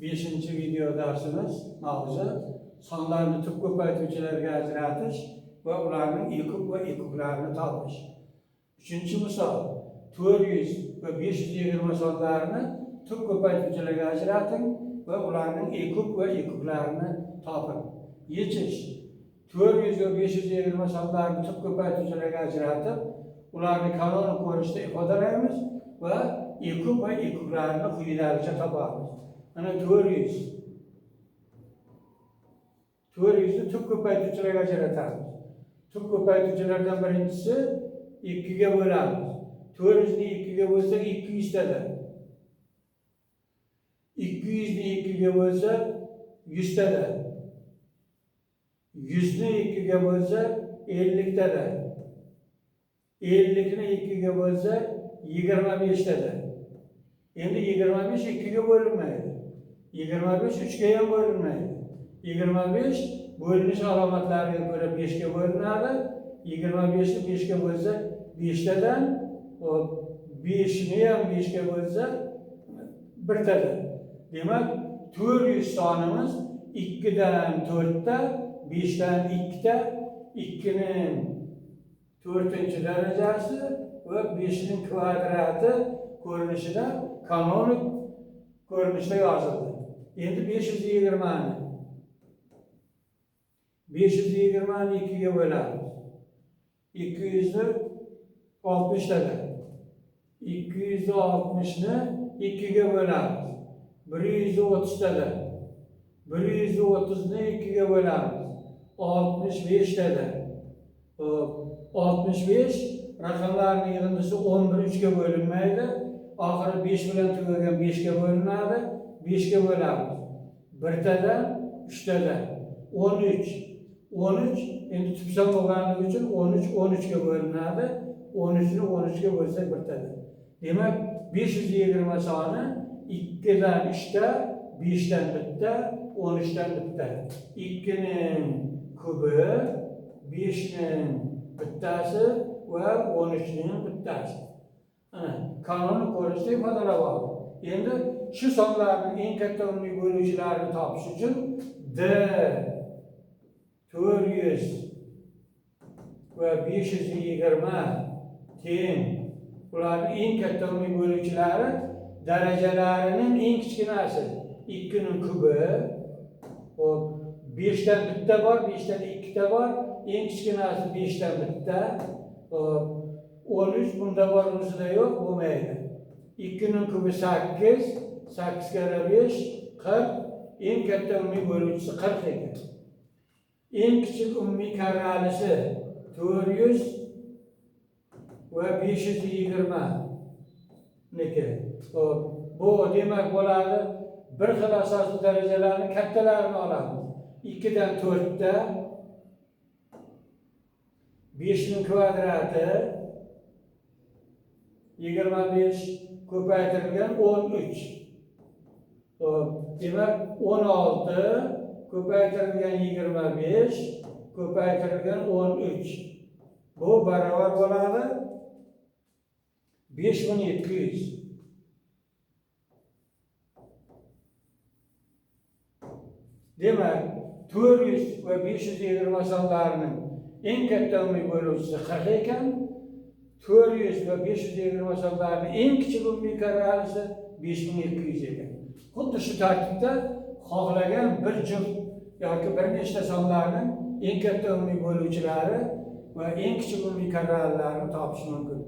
5. video dersimiz mavzu sonlarni tub ko'paytuvchilarga ajratish va ularning ekub va ekublarini topish. 3-misol 400 va 520 sonlarni tub ko'paytuvchilarga ajrating va ularning ekub va ekublarini toping. Yechish 400 va 520 sonlarni tub ko'paytuvchilarga ajratib, ularni kanonik ko'rinishda ifodalaymiz va ekub va ekublarini quyidagicha topamiz. Mana 400'ü tub ko'paytuvchilarga ajratamiz. Tub ko'paytuvchilardan birinchisi 2'ga bo'lamiz. 400'ni 2'ga bo'lsak 200 tada. 200'ni 2'ga bo'lsak 100 tada. 100'ni 2'ga bo'lsak 50 tada. 50'ni 2'ga bo'lsak 25 tada. Endi 25 2'ga bo'linmaydi. 25 3'ga ham bo'linmaydi. 25 bo'linish alomatlariga ko'ra 5'ga bo'linadi. 25'ni 5'ga bo'lsak 5 tadan, 5'ni ham 5'ga bo'lsak 1 tadan. Demak, 400 sonimiz 2'dan 4'ta, 5'dan 2'ta, 2'ning 4-darajasi va 5'ning kvadrati ko'rinishida kanonik ko'rinishda yozildi. Endi 520'ni 2'ga bo'lamiz. 200'ni 60 tada. 260'ni 2'ga bo'lamiz. 130 tada. 130'ni 2'ga bo'lamiz. 65 tada. 65 raqamlarning yig'indisi 11 3'ga bo'linmaydi. Oxiri 5 bilan tugagan 5'ga bo'linadi. 5'ga bo'lamiz. 1 tada, 3 tada. 13 endi tubsan bo'lganligi uchun 13 ga bo'linadi. 13'ni 13'ga bo'lsak 1 tada. Demak, 520 soni 2'dan 3'ta, 5'dan 1'ta, 13'dan 1'ta. 2'ning kubi, 5'ning bittasi va 13'ning bittasi. Kanonik ko'rinishda ifodalab oldik. Endi shu sonlarning eng katta umumiy bo'luvchilarini topish uchun D 400 va 520 teng ularning eng katta umumiy bo'luvchilari darajalarining eng kichkinasi 2'ning kubi, 5'dan 1'ta bor, 5'dan 2'ta bor, eng kichkinasi 5'dan 1'ta, 13 bunda bor, unisida yo'q, bo'lmaydi. 2'ning kubi 8, 8 kara 5 40, eng katta umumiy bo'luvchisi 40 ekan. Eng kichik umumiy karralisi 400 va 520 niki. Bu demak bo'ladi, bir xil asosiy darajalarning kattalarini olamiz. 2'dan 4'ta, 5'ning kvadrati 25 ko'paytirilgan 13. Demak, 16 ko'paytirilgan 25 ko'paytirilgan 13. Bu barobar bo'ladi 5700. Demak, 400 va 520 sonlarining eng katta umumiy bo'luvchisi 40 ekan. 400 va 520 sonlarining eng kichik umumiy karralisi 5200 ekan. Xuddi shu tartibda xohlagan bir juft yoki bir nechta sonlarning eng katta umumiy bo'luvchilari va eng kichik umumiy karralarini topish mumkin.